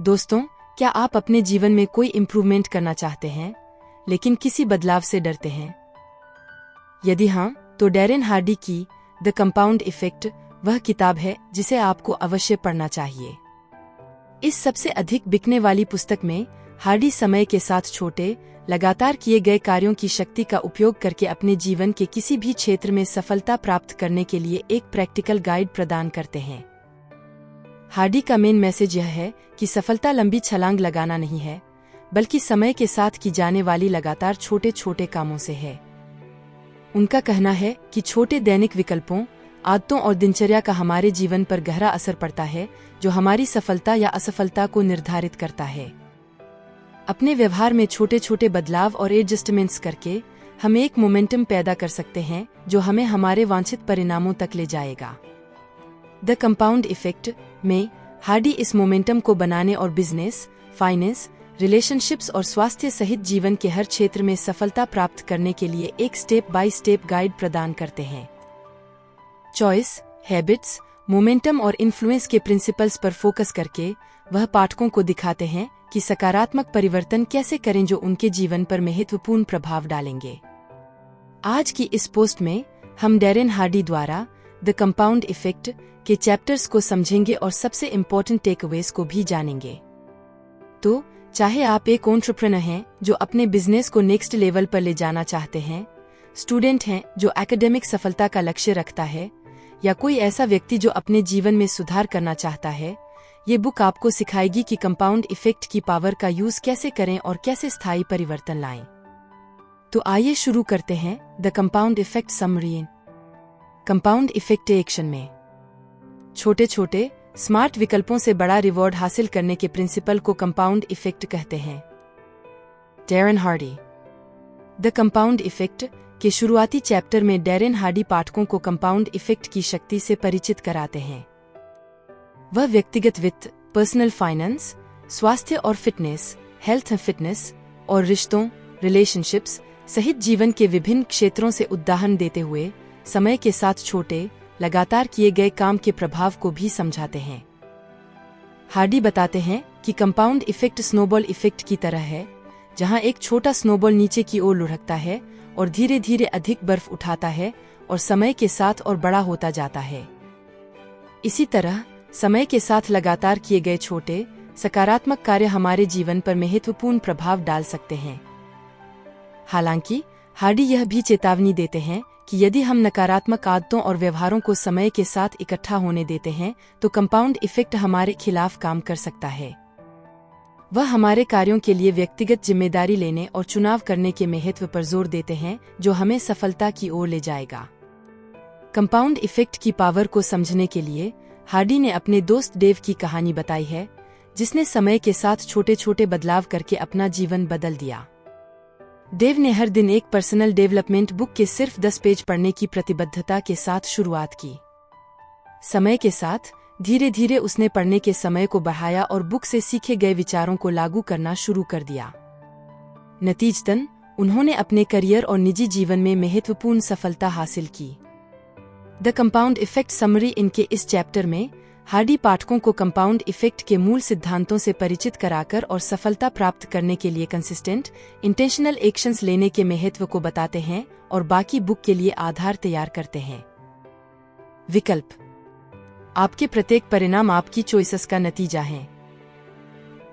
दोस्तों, क्या आप अपने जीवन में कोई इम्प्रूवमेंट करना चाहते हैं लेकिन किसी बदलाव से डरते हैं? यदि हाँ, तो डैरेन हार्डी की द कंपाउंड इफेक्ट वह किताब है जिसे आपको अवश्य पढ़ना चाहिए। इस सबसे अधिक बिकने वाली पुस्तक में हार्डी समय के साथ छोटे, लगातार किए गए कार्यों की शक्ति का उपयोग करके अपने जीवन के किसी भी क्षेत्र में सफलता प्राप्त करने के लिए एक प्रैक्टिकल गाइड प्रदान करते हैं। हार्डी का मेन मैसेज यह है कि सफलता लंबी छलांग लगाना नहीं है, बल्कि समय के साथ की जाने वाली लगातार छोटे छोटे कामों से है। उनका कहना है कि छोटे दैनिक विकल्पों, आदतों और दिनचर्या का हमारे जीवन पर गहरा असर पड़ता है, जो हमारी सफलता या असफलता को निर्धारित करता है। अपने व्यवहार में छोटे छोटे बदलाव और एडजस्टमेंट्स करके हम एक मोमेंटम पैदा कर सकते हैं जो हमें हमारे वांछित परिणामों तक ले जाएगा। द कंपाउंड इफेक्ट में हार्डी इस मोमेंटम को बनाने और बिजनेस, फाइनेंस, रिलेशनशिप्स और स्वास्थ्य सहित जीवन के हर क्षेत्र में सफलता प्राप्त करने के लिए एक स्टेप बाय स्टेप गाइड प्रदान करते हैं। चॉइस, हैबिट्स, मोमेंटम और इन्फ्लुएंस के प्रिंसिपल्स पर फोकस करके वह पाठकों को दिखाते हैं कि सकारात्मक परिवर्तन कैसे करें जो उनके जीवन पर महत्वपूर्ण प्रभाव डालेंगे। आज की इस पोस्ट में हम डैरेन हार्डी द्वारा द कंपाउंड इफेक्ट के चैप्टर्स को समझेंगे और सबसे इम्पोर्टेंट टेकअवेज को भी जानेंगे। तो चाहे आप एक एंटरप्रेन्योर हैं जो अपने बिजनेस को नेक्स्ट लेवल पर ले जाना चाहते हैं, स्टूडेंट हैं जो एकेडमिक सफलता का लक्ष्य रखता है, या कोई ऐसा व्यक्ति जो अपने जीवन में सुधार करना चाहता है, ये बुक आपको सिखाएगी कि कंपाउंड इफेक्ट की पावर का यूज कैसे करें और कैसे स्थायी परिवर्तन लाएं। तो आइए शुरू करते हैं the compound effect summary. Compound effect action में छोटे छोटे स्मार्ट विकल्पों से बड़ा रिवॉर्ड हासिल करने के प्रिंसिपल को कंपाउंड इफेक्ट कहते हैं। Darren Hardy the compound effect के शुरुआती चैप्टर में डैरेन हार्डी पाठकों को कंपाउंड इफेक्ट की शक्ति से परिचित कराते हैं। वह व्यक्तिगत वित्त, पर्सनल फाइनेंस, स्वास्थ्य और फिटनेस, हेल्थ एंड फिटनेस और रिश्तों, रिलेशनशिप्स सहित जीवन के विभिन्न क्षेत्रों से उदाहरण देते हुए समय के साथ छोटे, लगातार किए गए काम के प्रभाव को भी समझाते हैं। हार्डी बताते हैं कि कंपाउंड इफेक्ट स्नोबॉल इफेक्ट की तरह है, जहां एक छोटा स्नोबॉल नीचे की ओर लुढ़कता है और धीरे धीरे अधिक बर्फ उठाता है और समय के साथ और बड़ा होता जाता है। इसी तरह समय के साथ लगातार किए गए छोटे, सकारात्मक कार्य हमारे जीवन पर महत्वपूर्ण प्रभाव डाल सकते हैं। हालांकि हार्डी यह भी चेतावनी देते हैं कि यदि हम नकारात्मक आदतों और व्यवहारों को समय के साथ इकट्ठा होने देते हैं, तो कंपाउंड इफेक्ट हमारे खिलाफ काम कर सकता है। वह हमारे कार्यों के लिए व्यक्तिगत जिम्मेदारी लेने और चुनाव करने के महत्व पर जोर देते हैं, जो हमें सफलता की ओर ले जाएगा। कंपाउंड इफेक्ट की पावर को समझने के लिए हार्डी ने अपने दोस्त डेव की कहानी बताई है, जिसने समय के साथ छोटे छोटे बदलाव करके अपना जीवन बदल दिया। डेव ने हर दिन एक पर्सनल डेवलपमेंट बुक के सिर्फ 10 पेज पढ़ने की प्रतिबद्धता के साथ शुरुआत की। समय के साथ धीरे धीरे उसने पढ़ने के समय को बढ़ाया और बुक से सीखे गए विचारों को लागू करना शुरू कर दिया। नतीजतन उन्होंने अपने करियर और निजी जीवन में महत्वपूर्ण सफलता हासिल की। द कंपाउंड इफेक्ट समरी इनके इस चैप्टर में हार्डी पाठकों को कंपाउंड इफेक्ट के मूल सिद्धांतों से परिचित कराकर और सफलता प्राप्त करने के लिए कंसिस्टेंट, इंटेंशनल एक्शंस लेने के महत्व को बताते हैं और बाकी बुक के लिए आधार तैयार करते हैं। विकल्प, आपके प्रत्येक परिणाम आपकी चॉइसेस का नतीजा हैं।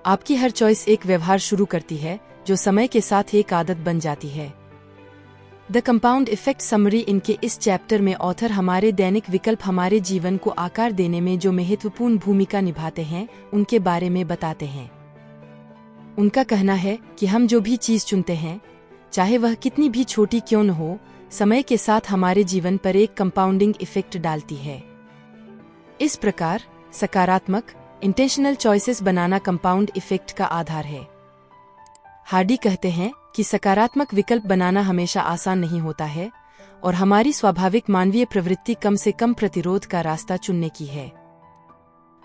आपकी हर चॉइस एक व्यवहार शुरू करती है जो समय के साथ एक आदत बन जाती है। द कंपाउंड इफेक्ट समरी इनके इस चैप्टर में ऑथर हमारे दैनिक विकल्प हमारे जीवन को आकार देने में जो महत्वपूर्ण भूमिका निभाते हैं, उनके बारे में बताते हैं। उनका कहना है कि हम जो भी चीज चुनते हैं, चाहे वह कितनी भी छोटी क्यों न हो, समय के साथ हमारे जीवन पर एक कंपाउंडिंग इफेक्ट डालती है। इस प्रकार सकारात्मक, इंटेंशनल चॉइसेस बनाना कंपाउंड इफेक्ट का आधार है। हार्डी कहते हैं कि सकारात्मक विकल्प बनाना हमेशा आसान नहीं होता है और हमारी स्वाभाविक मानवीय प्रवृत्ति कम से कम प्रतिरोध का रास्ता चुनने की है।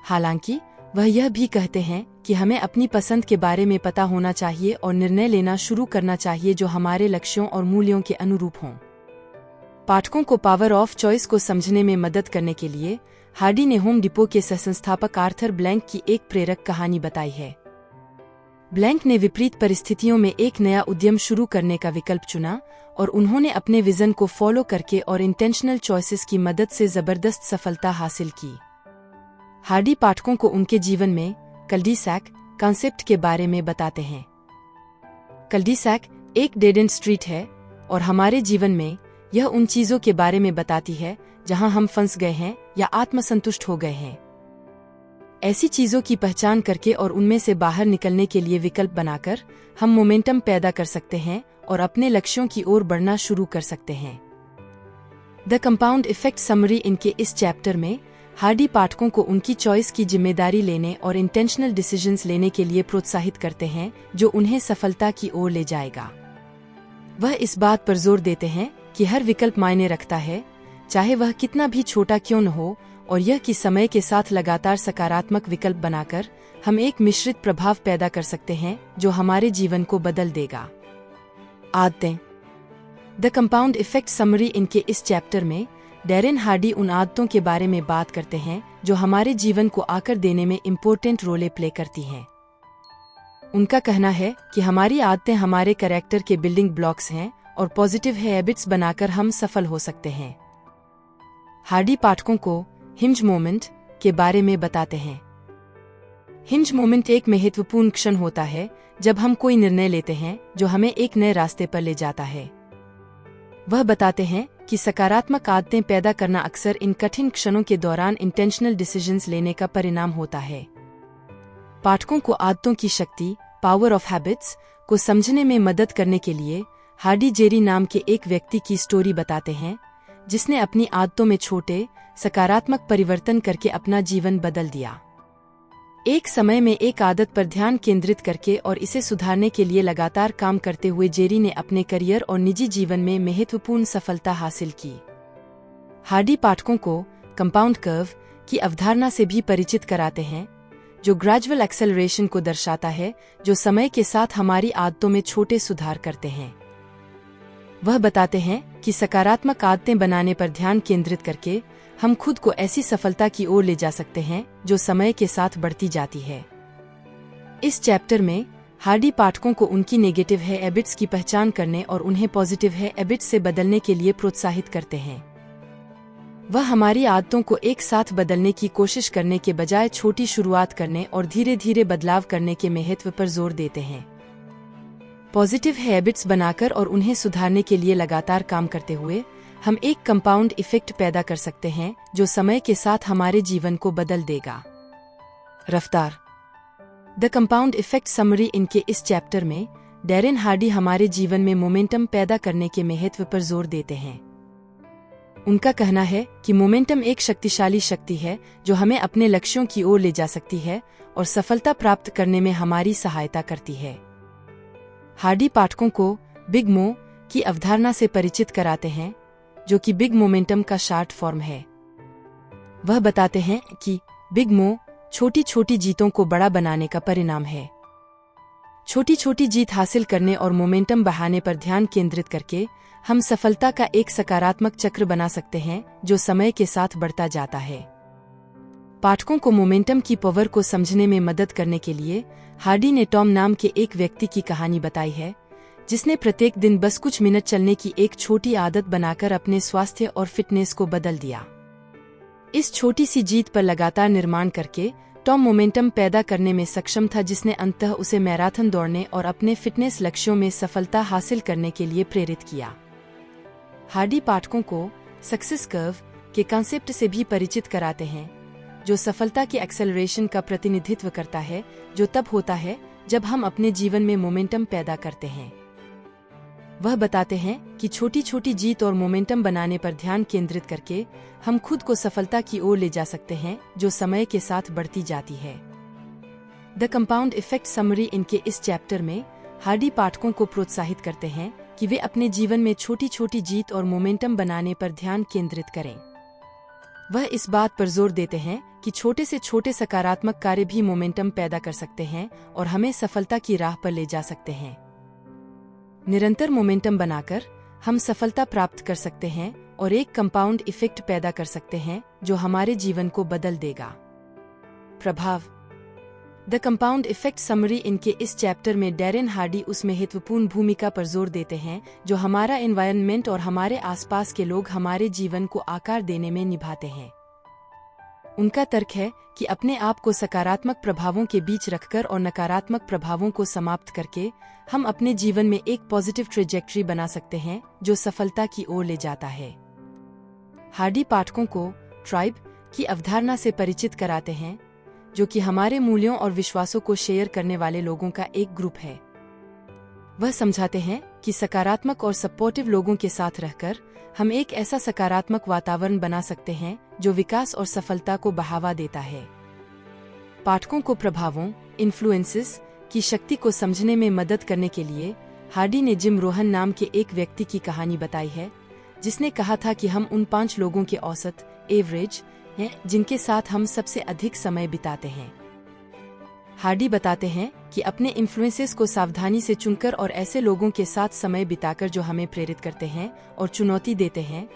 हालांकि वह यह भी कहते हैं कि हमें अपनी पसंद के बारे में पता होना चाहिए और निर्णय लेना शुरू करना चाहिए जो हमारे लक्ष्यों और मूल्यों के अनुरूप हों। पाठकों को पावर ऑफ चॉइस को समझने में मदद करने के लिए हार्डी ने होम डिपो के सहसंस्थापक आर्थर ब्लैंक की एक प्रेरक कहानी बताई है। ब्लैंक ने विपरीत परिस्थितियों में एक नया उद्यम शुरू करने का विकल्प चुना और उन्होंने अपने विजन को फॉलो करके और इंटेंशनल चॉइसेस की मदद से जबरदस्त सफलता हासिल की। हार्डी पाठकों को उनके जीवन में कल्डी-सैक कॉन्सेप्ट के बारे में बताते हैं। कल्डी-सैक एक डेड एंड स्ट्रीट है और हमारे जीवन में यह उन चीजों के बारे में बताती है जहां हम फंस गए हैं या आत्मसंतुष्ट हो गए हैं। ऐसी चीजों की पहचान करके और उनमें से बाहर निकलने के लिए विकल्प बनाकर हम मोमेंटम पैदा कर सकते हैं और अपने लक्ष्यों की ओर बढ़ना शुरू कर सकते हैं। द कंपाउंड इफेक्ट समरी इनके इस चैप्टर में हार्डी पाठकों को उनकी चॉइस की जिम्मेदारी लेने और इंटेंशनल डिसीजंस लेने के लिए प्रोत्साहित करते हैं जो उन्हें सफलता की ओर ले जाएगा। वह इस बात पर जोर देते हैं कि हर विकल्प मायने रखता है, चाहे वह कितना भी छोटा क्यों न हो, और यह कि समय के साथ लगातार सकारात्मक विकल्प बनाकर हम एक मिश्रित प्रभाव पैदा कर सकते हैं जो हमारे जीवन को बदल देगा। आदतें। द कंपाउंड इफेक्ट समरी इनके इस चैप्टर में डैरेन हार्डी उन आदतों के बारे में बात करते हैं जो हमारे जीवन को आकार देने में इम्पोर्टेंट रोल प्ले करती हैं। उनका कहना है कि हमारी आदतें हमारे कैरेक्टर के बिल्डिंग ब्लॉक्स हैं और पॉजिटिव हैबिट्स बनाकर हम सफल हो सकते हैं। हार्डी पाठकों को हिंज मोमेंट के बारे में बताते हैं। हिंज मोमेंट एक महत्वपूर्ण क्षण होता है जब हम कोई निर्णय लेते हैं जो हमें एक नए रास्ते पर ले जाता है। वह बताते हैं कि सकारात्मक आदतें पैदा करना अक्सर इन कठिन क्षणों के दौरान इंटेंशनल डिसीजंस लेने का परिणाम होता है। पाठकों को आदतों की शक्ति, पावर ऑफ हैबिट्स, को समझने में मदद करने के लिए हार्डी जेरी नाम के एक व्यक्ति की स्टोरी बताते हैं जिसने अपनी आदतों में छोटे सकारात्मक परिवर्तन करके अपना जीवन बदल दिया। एक समय में एक आदत पर ध्यान केंद्रित करके और इसे सुधारने के लिए लगातार काम करते हुए जेरी ने अपने करियर और निजी जीवन में महत्वपूर्ण सफलता हासिल की। हार्डी पाठकों को कंपाउंड कर्व की अवधारणा से भी परिचित कराते हैं जो ग्रेजुअल एक्सेलरेशन को दर्शाता है जो समय के साथ हमारी आदतों में छोटे सुधार करते हैं। वह बताते हैं कि सकारात्मक आदतें बनाने पर ध्यान केंद्रित करके हम खुद को ऐसी सफलता की ओर ले जा सकते हैं जो समय के साथ बढ़ती जाती है। इस चैप्टर में हार्डी पाठकों को उनकी नेगेटिव हैबिट्स की पहचान करने और उन्हें पॉजिटिव हैबिट्स से बदलने के लिए प्रोत्साहित करते हैं। वह हमारी आदतों को एक साथ बदलने की कोशिश करने के बजाय छोटी शुरुआत करने और धीरे धीरे बदलाव करने के महत्व पर जोर देते हैं। पॉजिटिव हैबिट्स बनाकर और उन्हें सुधारने के लिए लगातार काम करते हुए हम एक कंपाउंड इफेक्ट पैदा कर सकते हैं जो समय के साथ हमारे जीवन को बदल देगा। रफ्तार। द कंपाउंड इफेक्ट समरी इनके इस चैप्टर में डैरेन हार्डी हमारे जीवन में मोमेंटम पैदा करने के महत्व पर जोर देते हैं। उनका कहना है कि मोमेंटम एक शक्तिशाली शक्ति है जो हमें अपने लक्ष्यों की ओर ले जा सकती है और सफलता प्राप्त करने में हमारी सहायता करती है। हार्डी पाठकों को बिग मो की अवधारणा से परिचित कराते हैं जो कि बिग मोमेंटम का शॉर्ट फॉर्म है। वह बताते हैं कि बिग मो छोटी छोटी जीतों को बड़ा बनाने का परिणाम है। छोटी छोटी जीत हासिल करने और मोमेंटम बढ़ाने पर ध्यान केंद्रित करके हम सफलता का एक सकारात्मक चक्र बना सकते हैं जो समय के साथ बढ़ता जाता है। पाठकों को मोमेंटम की पावर को समझने में मदद करने के लिए हार्डी ने टॉम नाम के एक व्यक्ति की कहानी बताई है जिसने प्रत्येक दिन बस कुछ मिनट चलने की एक छोटी आदत बनाकर अपने स्वास्थ्य और फिटनेस को बदल दिया। इस छोटी सी जीत पर लगातार निर्माण करके टॉम मोमेंटम पैदा करने में सक्षम था जिसने अंततः उसे मैराथन दौड़ने और अपने फिटनेस लक्ष्यों में सफलता हासिल करने के लिए प्रेरित किया। हार्डी पाठकों को सक्सेस कर्व के कॉन्सेप्ट से भी परिचित कराते हैं जो सफलता के एक्सेलरेशन का प्रतिनिधित्व करता है जो तब होता है जब हम अपने जीवन में मोमेंटम पैदा करते हैं। वह बताते हैं कि छोटी छोटी जीत और मोमेंटम बनाने पर ध्यान केंद्रित करके हम खुद को सफलता की ओर ले जा सकते हैं जो समय के साथ बढ़ती जाती है। द कंपाउंड इफेक्ट समरी इनके इस चैप्टर में हार्डी पाठकों को प्रोत्साहित करते हैं कि वे अपने जीवन में छोटी छोटी जीत और मोमेंटम बनाने पर ध्यान केंद्रित करें। वह इस बात पर जोर देते हैं कि छोटे से छोटे सकारात्मक कार्य भी मोमेंटम पैदा कर सकते हैं और हमें सफलता की राह पर ले जा सकते हैं। निरंतर मोमेंटम बनाकर हम सफलता प्राप्त कर सकते हैं और एक कंपाउंड इफेक्ट पैदा कर सकते हैं जो हमारे जीवन को बदल देगा। प्रभाव। द कंपाउंड इफेक्ट समरी इनके इस चैप्टर में डैरेन हार्डी उस महत्वपूर्ण भूमिका पर जोर देते हैं जो हमारा एनवायरनमेंट और हमारे आसपास के लोग हमारे जीवन को आकार देने में निभाते हैं। उनका तर्क है कि अपने आप को सकारात्मक प्रभावों के बीच रखकर और नकारात्मक प्रभावों को समाप्त करके हम अपने जीवन में एक पॉजिटिव ट्रेजेक्टरी बना सकते हैं जो सफलता की ओर ले जाता है। हार्डी पाठकों को ट्राइब की अवधारणा से परिचित कराते हैं, जो कि हमारे मूल्यों और विश्वासों को शेयर करने वाले लोगों का एक ग्रुप है। वह समझाते हैं कि सकारात्मक और सपोर्टिव लोगों के साथ रहकर हम एक ऐसा सकारात्मक वातावरण बना सकते हैं जो विकास और सफलता को बढ़ावा देता है। पाठकों को प्रभावों इन्फ्लुएंसेस की शक्ति को समझने में मदद करने के लिए हार्डी ने जिम रोहन नाम के एक व्यक्ति की कहानी बताई है, जिसने कहा था कि हम उन 5 लोगों के औसत एवरेज हैं जिनके साथ हम सबसे अधिक समय बिताते हैं। हार्डी बताते हैं कि अपने इन्फ्लुएंसेस को सावधानी से चुनकर और ऐसे लोगों के साथ समय बिताकर जो हमें प्रेरित करते हैं और चुनौती देते हैं,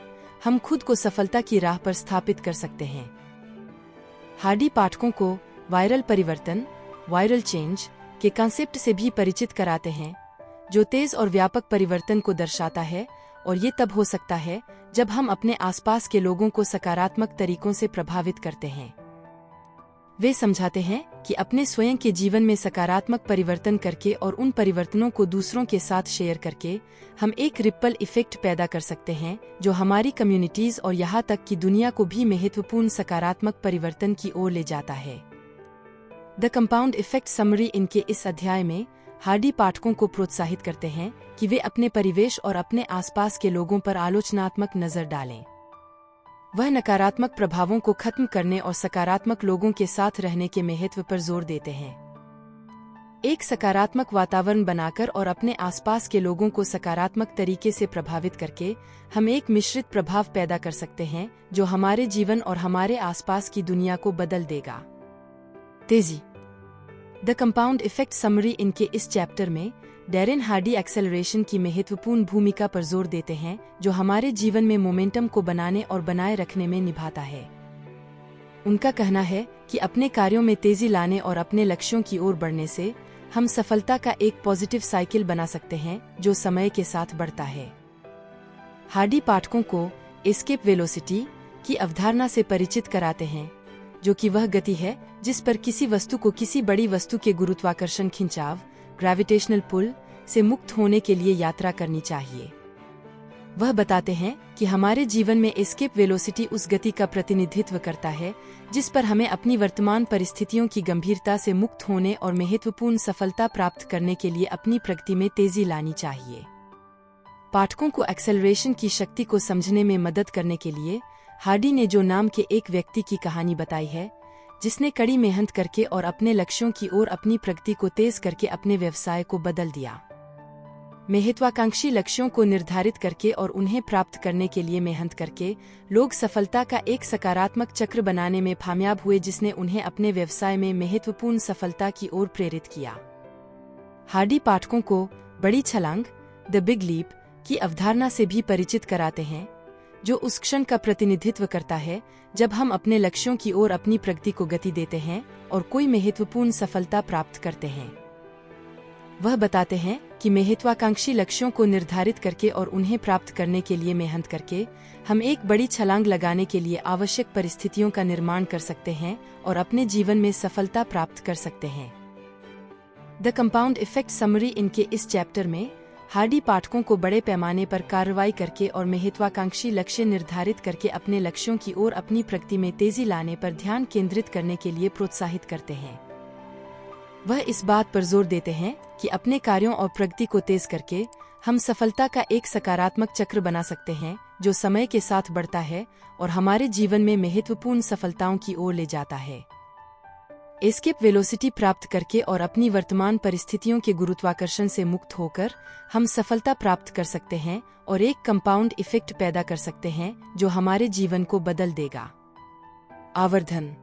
हम खुद को सफलता की राह पर स्थापित कर सकते हैं। हार्डी पाठकों को वायरल परिवर्तन वायरल चेंज के कॉन्सेप्ट से भी परिचित कराते हैं, जो तेज और व्यापक परिवर्तन को दर्शाता है, और ये तब हो सकता है जब हम अपने आसपास के लोगों को सकारात्मक तरीकों से प्रभावित करते हैं। वे समझाते हैं कि अपने स्वयं के जीवन में सकारात्मक परिवर्तन करके और उन परिवर्तनों को दूसरों के साथ शेयर करके हम एक रिपल इफेक्ट पैदा कर सकते हैं जो हमारी कम्युनिटीज और यहाँ तक कि दुनिया को भी महत्वपूर्ण सकारात्मक परिवर्तन की ओर ले जाता है। द कंपाउंड इफेक्ट समरी इनके इस अध्याय में हार्डी पाठकों को प्रोत्साहित करते हैं कि वे अपने परिवेश और अपने आसपास के लोगों पर आलोचनात्मक नजर डालें। वह नकारात्मक प्रभावों को खत्म करने और सकारात्मक लोगों के साथ रहने के महत्व पर जोर देते हैं। एक सकारात्मक वातावरण बनाकर और अपने आसपास के लोगों को सकारात्मक तरीके से प्रभावित करके हम एक मिश्रित प्रभाव पैदा कर सकते हैं जो हमारे जीवन और हमारे आसपास की दुनिया को बदल देगा। तेजी। द कंपाउंड इफेक्ट समरी इनके इस चैप्टर में डैरेन हार्डी एक्सेलरेशन की महत्वपूर्ण भूमिका पर जोर देते हैं जो हमारे जीवन में मोमेंटम को बनाने और बनाए रखने में निभाता है। उनका कहना है कि अपने कार्यों में तेजी लाने और अपने लक्ष्यों की ओर बढ़ने से हम सफलता का एक पॉजिटिव साइकिल बना सकते हैं जो समय के साथ बढ़ता है। हार्डी पाठकों को एस्केप वेलोसिटी की अवधारणा से परिचित कराते हैं, जो कि वह गति है जिस पर किसी वस्तु को किसी बड़ी वस्तु के गुरुत्वाकर्षण खिंचाव ग्रेविटेशनल पुल से मुक्त होने के लिए यात्रा करनी चाहिए। वह बताते हैं कि हमारे जीवन में एस्केप वेलोसिटी उस गति का प्रतिनिधित्व करता है जिस पर हमें अपनी वर्तमान परिस्थितियों की गंभीरता से मुक्त होने और महत्वपूर्ण सफलता प्राप्त करने के लिए अपनी प्रगति में तेजी लानी चाहिए। पाठकों को एक्सेलरेशन की शक्ति को समझने में मदद करने के लिए हार्डी ने जो नाम के एक व्यक्ति की कहानी बताई है, जिसने कड़ी मेहनत करके और अपने लक्ष्यों की ओर अपनी प्रगति को तेज करके अपने व्यवसाय को बदल दिया। महत्वाकांक्षी लक्ष्यों को निर्धारित करके और उन्हें प्राप्त करने के लिए मेहनत करके लोग सफलता का एक सकारात्मक चक्र बनाने में कामयाब हुए, जिसने उन्हें अपने व्यवसाय में महत्वपूर्ण सफलता की ओर प्रेरित किया। हार्डी पाठकों को बड़ी छलांग द बिग लीप की अवधारणा से भी परिचित कराते हैं, जो उस क्षण का प्रतिनिधित्व करता है जब हम अपने लक्ष्यों की ओर अपनी प्रगति को गति देते हैं और कोई महत्वपूर्ण सफलता प्राप्त करते हैं। वह बताते हैं कि महत्वाकांक्षी लक्ष्यों को निर्धारित करके और उन्हें प्राप्त करने के लिए मेहनत करके हम एक बड़ी छलांग लगाने के लिए आवश्यक परिस्थितियों का निर्माण कर सकते हैं और अपने जीवन में सफलता प्राप्त कर सकते हैं। द कंपाउंड इफेक्ट समरी इनके इस चैप्टर में हार्डी पाठकों को बड़े पैमाने पर कार्रवाई करके और महत्वाकांक्षी लक्ष्य निर्धारित करके अपने लक्ष्यों की ओर अपनी प्रगति में तेजी लाने पर ध्यान केंद्रित करने के लिए प्रोत्साहित करते हैं। वह इस बात पर जोर देते हैं कि अपने कार्यों और प्रगति को तेज करके हम सफलता का एक सकारात्मक चक्र बना सकते हैं जो समय के साथ बढ़ता है और हमारे जीवन में महत्वपूर्ण सफलताओं की ओर ले जाता है। एस्केप वेलोसिटी प्राप्त करके और अपनी वर्तमान परिस्थितियों के गुरुत्वाकर्षण से मुक्त होकर हम सफलता प्राप्त कर सकते हैं और एक कंपाउंड इफेक्ट पैदा कर सकते हैं जो हमारे जीवन को बदल देगा। आवर्धन।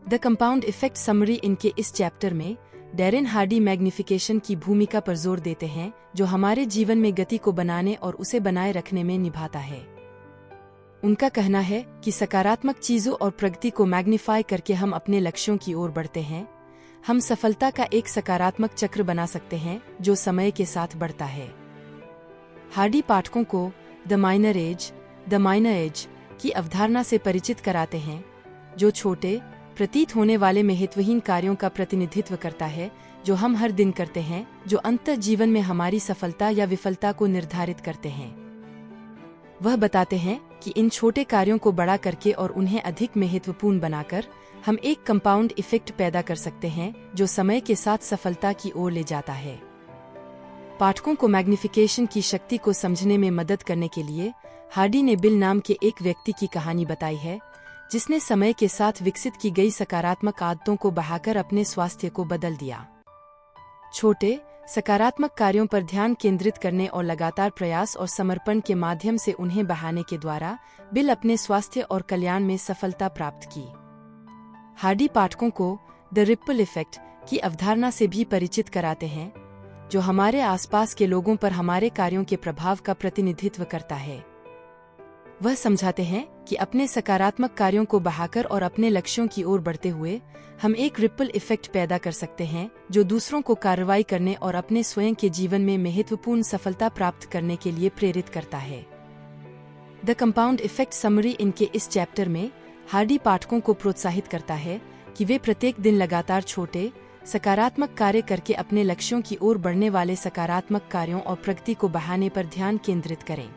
द कंपाउंड इफेक्ट समरी इनके इस चैप्टर में डैरेन हार्डी मैग्निफिकेशन की भूमिका पर जोर देते हैं, जो हमारे जीवन में गति को बनाने और उसे बनाए रखने में निभाता है। उनका कहना है कि सकारात्मक चीजों और प्रगति को मैग्नीफाई करके हम अपने लक्ष्यों की ओर बढ़ते हैं। हम सफलता का एक सकारात्मक चक्र बना सकते हैं जो समय के साथ बढ़ता है। हार्डी पाठकों को द माइनर एज की अवधारणा से परिचित कराते हैं, जो छोटे प्रतीत होने वाले महत्वहीन कार्यों का प्रतिनिधित्व करता है जो हम हर दिन करते हैं, जो अंततः जीवन में हमारी सफलता या विफलता को निर्धारित करते हैं। वह बताते हैं कि इन छोटे कार्यों को बड़ा करके और उन्हें अधिक महत्वपूर्ण बनाकर हम एक कंपाउंड इफेक्ट पैदा कर सकते हैं जो समय के साथ सफलता की ओर ले जाता है। पाठकों को मैग्निफिकेशन की शक्ति को समझने में मदद करने के लिए हार्डी ने बिल नाम के एक व्यक्ति की कहानी बताई है, जिसने समय के साथ विकसित की गई सकारात्मक आदतों को बढ़ाकर अपने स्वास्थ्य को बदल दिया। छोटे सकारात्मक कार्यों पर ध्यान केंद्रित करने और लगातार प्रयास और समर्पण के माध्यम से उन्हें बढ़ाने के द्वारा बिल अपने स्वास्थ्य और कल्याण में सफलता प्राप्त की। हार्डी पाठकों को द रिपल इफेक्ट की अवधारणा से भी परिचित कराते हैं, जो हमारे आसपास के लोगों पर हमारे कार्यों के प्रभाव का प्रतिनिधित्व करता है। वह समझाते हैं कि अपने सकारात्मक कार्यों को बढ़ाकर और अपने लक्ष्यों की ओर बढ़ते हुए हम एक रिपल इफेक्ट पैदा कर सकते हैं जो दूसरों को कार्रवाई करने और अपने स्वयं के जीवन में महत्वपूर्ण सफलता प्राप्त करने के लिए प्रेरित करता है। द कंपाउंड इफेक्ट समरी इनके इस चैप्टर में हार्डी पाठकों को प्रोत्साहित करता है कि वे प्रत्येक दिन लगातार छोटे सकारात्मक कार्य करके अपने लक्ष्यों की ओर बढ़ने वाले सकारात्मक कार्यों और प्रगति को बढ़ाने पर ध्यान केंद्रित करें।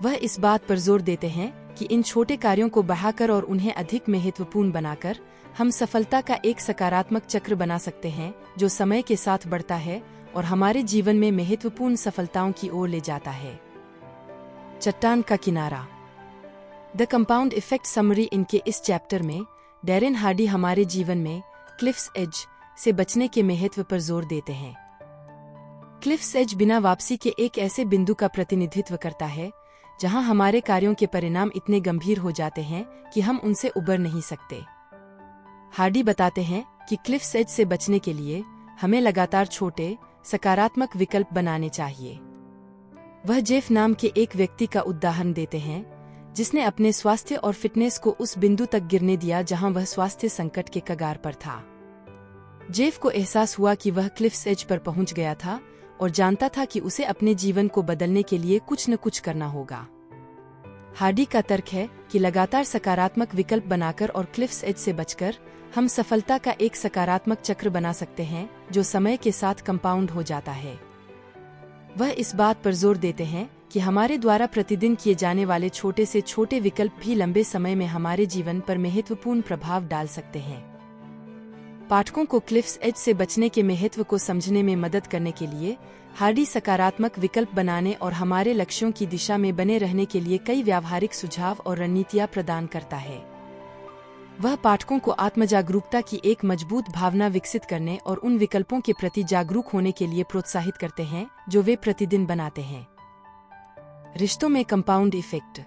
वह इस बात पर जोर देते हैं कि इन छोटे कार्यों को बढ़ाकर और उन्हें अधिक महत्वपूर्ण बनाकर हम सफलता का एक सकारात्मक चक्र बना सकते हैं जो समय के साथ बढ़ता है और हमारे जीवन में महत्वपूर्ण सफलताओं की ओर ले जाता है। चट्टान का किनारा। द कंपाउंड इफेक्ट समरी इनके इस चैप्टर में डैरेन हार्डी हमारे जीवन में क्लिफ्स एज से बचने के महत्व पर जोर देते हैं। क्लिफ्स एज बिना वापसी के एक ऐसे बिंदु का प्रतिनिधित्व करता है जहां हमारे कार्यों के परिणाम इतने गंभीर हो जाते हैं कि हम उनसे उबर नहीं सकते। हार्डी बताते हैं कि क्लिफ्स एज से बचने के लिए हमें लगातार छोटे सकारात्मक विकल्प बनाने चाहिए। वह जेफ नाम के एक व्यक्ति का उदाहरण देते हैं जिसने अपने स्वास्थ्य और फिटनेस को उस बिंदु तक गिरने दिया जहां वह स्वास्थ्य संकट के कगार पर था। जेफ को एहसास हुआ कि वह क्लिफ्स एज पर पहुंच गया था और जानता था कि उसे अपने जीवन को बदलने के लिए कुछ न कुछ करना होगा। हार्डी का तर्क है कि लगातार सकारात्मक विकल्प बनाकर और क्लिफ्स एज से बचकर हम सफलता का एक सकारात्मक चक्र बना सकते हैं जो समय के साथ कंपाउंड हो जाता है। वह इस बात पर जोर देते हैं कि हमारे द्वारा प्रतिदिन किए जाने वाले छोटे से छोटे विकल्प भी लंबे समय में हमारे जीवन पर महत्वपूर्ण प्रभाव डाल सकते हैं। पाठकों को क्लिफ्स एज से बचने के महत्व को समझने में मदद करने के लिए हार्डी सकारात्मक विकल्प बनाने और हमारे लक्ष्यों की दिशा में बने रहने के लिए कई व्यावहारिक सुझाव और रणनीतियां प्रदान करता है। वह पाठकों को आत्मजागरूकता की एक मजबूत भावना विकसित करने और उन विकल्पों के प्रति जागरूक होने के लिए प्रोत्साहित करते हैं जो वे प्रतिदिन बनाते हैं। रिश्तों में compound effect.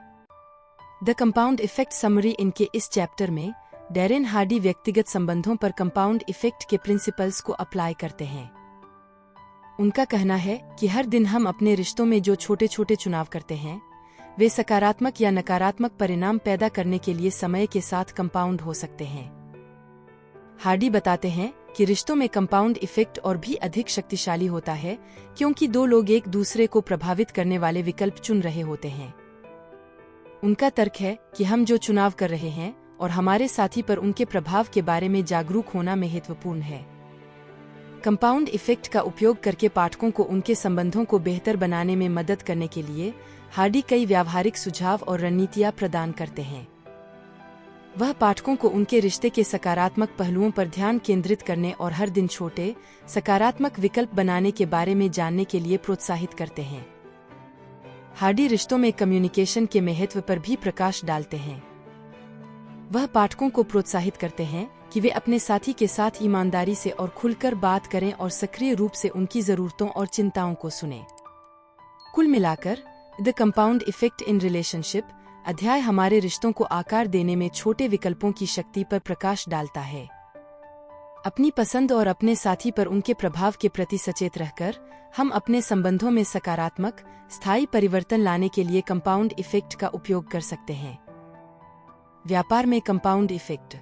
The compound effect summary इनके इस चैप्टर में डैरेन हार्डी व्यक्तिगत संबंधों पर कंपाउंड इफेक्ट के प्रिंसिपल्स को अप्लाई करते हैं। उनका कहना है कि हर दिन हम अपने रिश्तों में जो छोटे छोटे चुनाव करते हैं वे सकारात्मक या नकारात्मक परिणाम पैदा करने के लिए समय के साथ कंपाउंड हो सकते हैं। हार्डी बताते हैं कि रिश्तों में कंपाउंड इफेक्ट और भी अधिक शक्तिशाली होता है क्योंकि दो लोग एक दूसरे को प्रभावित करने वाले विकल्प चुन रहे होते हैं। उनका तर्क है कि हम जो चुनाव कर रहे हैं और हमारे साथी पर उनके प्रभाव के बारे में जागरूक होना महत्वपूर्ण है। कंपाउंड इफेक्ट का उपयोग करके पाठकों को उनके संबंधों को बेहतर बनाने में मदद करने के लिए हार्डी कई व्यावहारिक सुझाव और रणनीतियां प्रदान करते हैं। वह पाठकों को उनके रिश्ते के सकारात्मक पहलुओं पर ध्यान केंद्रित करने और हर दिन छोटे सकारात्मक विकल्प बनाने के बारे में जानने के लिए प्रोत्साहित करते हैं। हार्डी रिश्तों में कम्युनिकेशन के महत्व पर भी प्रकाश डालते हैं। वह पाठकों को प्रोत्साहित करते हैं कि वे अपने साथी के साथ ईमानदारी से और खुलकर बात करें और सक्रिय रूप से उनकी जरूरतों और चिंताओं को सुनें। कुल मिलाकर the compound effect in relationship अध्याय हमारे रिश्तों को आकार देने में छोटे विकल्पों की शक्ति पर प्रकाश डालता है। अपनी पसंद और अपने साथी पर उनके प्रभाव के प्रति सचेत रहकर हम अपने संबंधों में सकारात्मक, स्थायी परिवर्तन लाने के लिए कंपाउंड इफेक्ट का उपयोग कर सकते हैं। व्यापार में compound effect.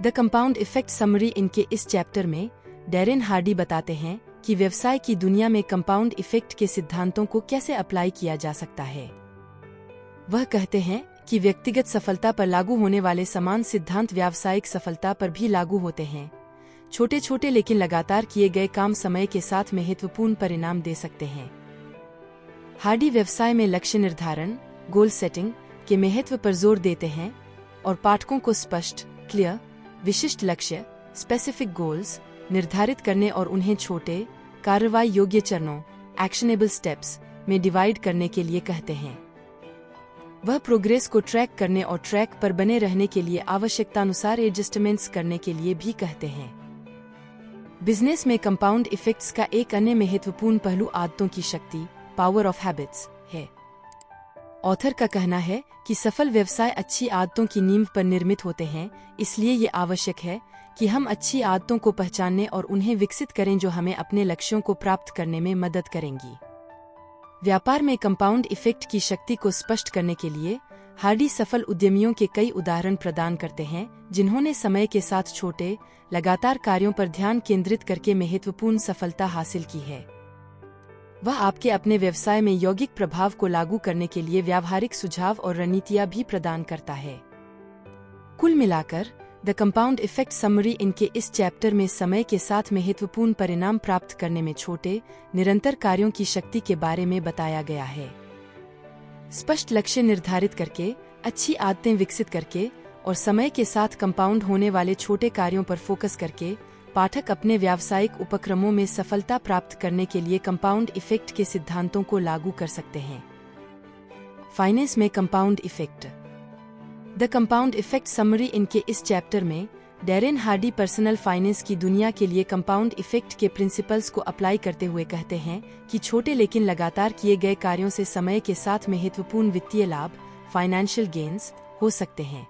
The compound effect summary इनके इस चैप्टर में डैरेन हार्डी बताते हैं कि व्यवसाय की दुनिया में कंपाउंड इफेक्ट के सिद्धांतों को कैसे अप्लाई किया जा सकता है। वह कहते हैं कि व्यक्तिगत सफलता पर लागू होने वाले समान सिद्धांत व्यावसायिक सफलता पर भी लागू होते हैं। छोटे छोटे लेकिन लगातार किए गए काम समय के साथ महत्वपूर्ण परिणाम दे सकते हैं। हार्डी व्यवसाय में लक्ष्य निर्धारण, गोल सेटिंग के महत्व पर जोर देते हैं और पाठकों को स्पष्ट, क्लियर, विशिष्ट लक्ष्य, स्पेसिफिक गोल्स निर्धारित करने और उन्हें छोटे, कार्रवाई योग्य चरणों, एक्शनेबल स्टेप्स में डिवाइड करने के लिए कहते हैं। वह प्रोग्रेस को ट्रैक करने और ट्रैक पर बने रहने के लिए आवश्यकतानुसार एडजस्टमेंट्स करने के लिए भी कहते हैं। बिजनेस में कंपाउंड इफेक्ट्स का एक अन्य महत्वपूर्ण पहलू आदतों की शक्ति, पावर ऑफ हैबिट्स है। ऑथर का कहना है कि सफल व्यवसाय अच्छी आदतों की नींव पर निर्मित होते हैं, इसलिए ये आवश्यक है कि हम अच्छी आदतों को पहचानने और उन्हें विकसित करें जो हमें अपने लक्ष्यों को प्राप्त करने में मदद करेंगी। व्यापार में कंपाउंड इफेक्ट की शक्ति को स्पष्ट करने के लिए हार्डी सफल उद्यमियों के कई उदाहरण प्रदान करते हैं जिन्होंने समय के साथ छोटे, लगातार कार्यों पर ध्यान केंद्रित करके महत्वपूर्ण सफलता हासिल की है। वह आपके अपने व्यवसाय में यौगिक प्रभाव को लागू करने के लिए व्यावहारिक सुझाव और रणनीतियां भी प्रदान करता है। कुल मिलाकर द कंपाउंड इफेक्ट समरी इनके इस चैप्टर में समय के साथ महत्वपूर्ण परिणाम प्राप्त करने में छोटे, निरंतर कार्यों की शक्ति के बारे में बताया गया है। स्पष्ट लक्ष्य निर्धारित करके, अच्छी आदतें विकसित करके और समय के साथ कंपाउंड होने वाले छोटे कार्यों पर फोकस करके पाठक अपने व्यावसायिक उपक्रमों में सफलता प्राप्त करने के लिए कंपाउंड इफेक्ट के सिद्धांतों को लागू कर सकते हैं। फाइनेंस में compound effect. The compound effect summary इनके इस चैप्टर में डैरेन हार्डी पर्सनल फाइनेंस की दुनिया के लिए कंपाउंड इफेक्ट के प्रिंसिपल्स को अप्लाई करते हुए कहते हैं कि छोटे लेकिन लगातार किए गए कार्यों से समय के साथ महत्वपूर्ण वित्तीय लाभ, फाइनेंशियल गेन्स हो सकते हैं।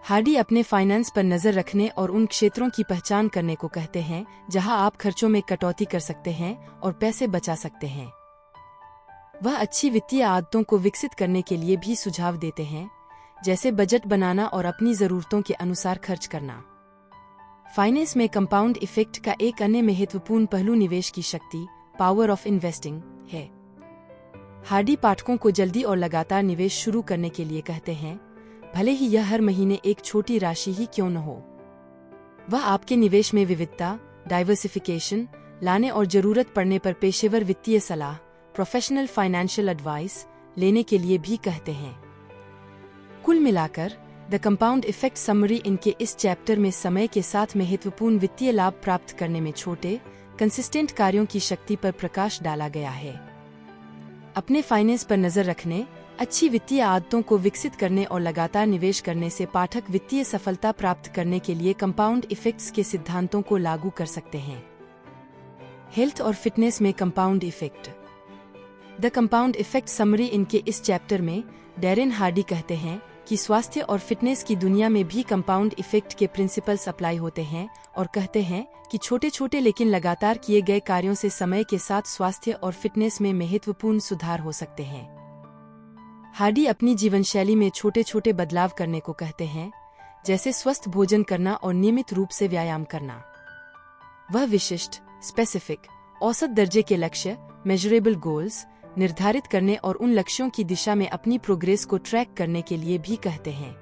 हार्डी अपने फाइनेंस पर नजर रखने और उन क्षेत्रों की पहचान करने को कहते हैं जहां आप खर्चों में कटौती कर सकते हैं और पैसे बचा सकते हैं। वह अच्छी वित्तीय आदतों को विकसित करने के लिए भी सुझाव देते हैं, जैसे बजट बनाना और अपनी जरूरतों के अनुसार खर्च करना। फाइनेंस में कंपाउंड इफेक्ट का एक अन्य महत्वपूर्ण पहलू निवेश की शक्ति, पावर ऑफ इन्वेस्टिंग है। हार्डी पाठकों को जल्दी और लगातार निवेश शुरू करने के लिए कहते हैं, भले ही यह हर महीने एक छोटी राशि ही क्यों न हो। वह आपके निवेश में विविधता, डाइवर्सिफिकेशन लाने और जरूरत पड़ने पर पेशेवर वित्तीय सलाह, प्रोफेशनल फाइनेंशियल एडवाइस लेने के लिए भी कहते हैं। कुल मिलाकर द कंपाउंड इफेक्ट समरी इनके इस चैप्टर में समय के साथ महत्वपूर्ण वित्तीय लाभ प्राप्त करने में छोटे, कंसिस्टेंट कार्यों की शक्ति पर प्रकाश डाला गया है। अपने फाइनेंस पर नजर रखने, अच्छी वित्तीय आदतों को विकसित करने और लगातार निवेश करने से पाठक वित्तीय सफलता प्राप्त करने के लिए कंपाउंड इफेक्ट्स के सिद्धांतों को लागू कर सकते हैं। हेल्थ और फिटनेस में compound effect. The compound effect summary इनके इस चैप्टर में डैरेन हार्डी कहते हैं कि स्वास्थ्य और फिटनेस की दुनिया में भी कंपाउंड इफेक्ट के प्रिंसिपल्स अप्लाई होते हैं और कहते हैं कि छोटे छोटे लेकिन लगातार किए गए कार्यों से समय के साथ स्वास्थ्य और फिटनेस में महत्वपूर्ण सुधार हो सकते हैं। हार्डी अपनी जीवनशैली में छोटे छोटे बदलाव करने को कहते हैं, जैसे स्वस्थ भोजन करना और नियमित रूप से व्यायाम करना। वह विशिष्ट, स्पेसिफिक, औसत दर्जे के लक्ष्य, मेजरेबल गोल्स निर्धारित करने और उन लक्ष्यों की दिशा में अपनी प्रोग्रेस को ट्रैक करने के लिए भी कहते हैं।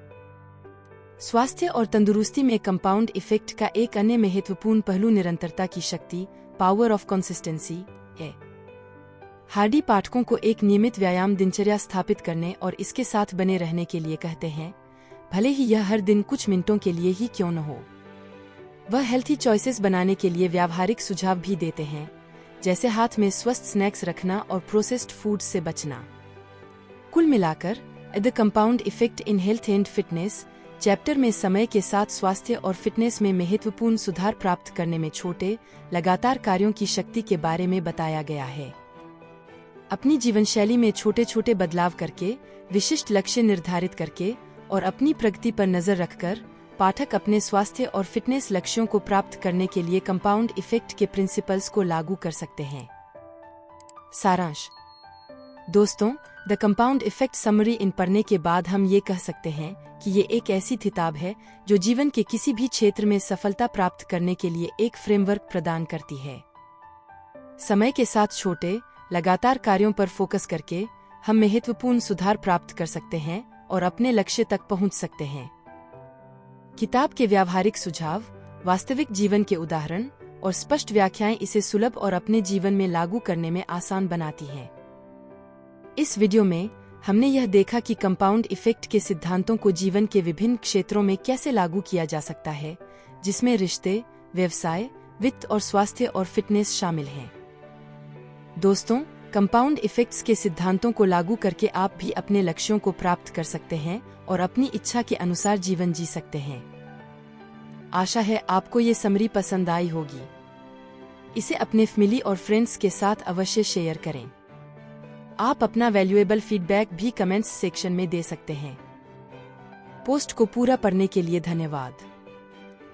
स्वास्थ्य और तंदुरुस्ती में कंपाउंड इफेक्ट का एक अन्य महत्वपूर्ण पहलू निरंतरता की शक्ति, पावर ऑफ कंसिस्टेंसी है। हार्डी पाठकों को एक नियमित व्यायाम दिनचर्या स्थापित करने और इसके साथ बने रहने के लिए कहते हैं, भले ही यह हर दिन कुछ मिनटों के लिए ही क्यों न हो। वह हेल्थी चॉइसेस बनाने के लिए व्यावहारिक सुझाव भी देते हैं, जैसे हाथ में स्वस्थ स्नैक्स रखना और प्रोसेस्ड फूड्स से बचना। कुल मिलाकर the compound effect in health and fitness chapter में समय के साथ स्वास्थ्य और फिटनेस में महत्वपूर्ण सुधार प्राप्त करने में छोटे, लगातार कार्यों की शक्ति के बारे में बताया गया है। अपनी जीवनशैली में छोटे छोटे बदलाव करके, विशिष्ट लक्ष्य निर्धारित करके और अपनी प्रगति पर नजर रखकर पाठक अपने स्वास्थ्य और फिटनेस लक्ष्यों को प्राप्त करने के लिए कंपाउंड इफेक्ट के प्रिंसिपल्स को लागू कर सकते हैं। सारांश। दोस्तों, द कंपाउंड इफेक्ट समरी इन पढ़ने के बाद हम ये कह सकते हैं कि ये एक ऐसी किताब है जो जीवन के किसी भी क्षेत्र में सफलता प्राप्त करने के लिए एक फ्रेमवर्क प्रदान करती है। समय के साथ छोटे, लगातार कार्यों पर फोकस करके हम महत्वपूर्ण सुधार प्राप्त कर सकते हैं और अपने लक्ष्य तक पहुंच सकते हैं। किताब के व्यावहारिक सुझाव, वास्तविक जीवन के उदाहरण और स्पष्ट व्याख्याएं इसे सुलभ और अपने जीवन में लागू करने में आसान बनाती हैं। इस वीडियो में हमने यह देखा कि कंपाउंड इफेक्ट के सिद्धांतों को जीवन के विभिन्न क्षेत्रों में कैसे लागू किया जा सकता है, जिसमें रिश्ते, व्यवसाय, वित्त और स्वास्थ्य और फिटनेस शामिल हैं। दोस्तों, कंपाउंड इफेक्ट्स के सिद्धांतों को लागू करके आप भी अपने लक्ष्यों को प्राप्त कर सकते हैं और अपनी इच्छा के अनुसार जीवन जी सकते हैं। आशा है आपको ये समरी पसंद आई होगी। इसे अपने फैमिली और फ्रेंड्स के साथ अवश्य शेयर करें। आप अपना वैल्यूएबल फीडबैक भी कमेंट्स सेक्शन में दे सकते हैं। पोस्ट को पूरा पढ़ने के लिए धन्यवाद।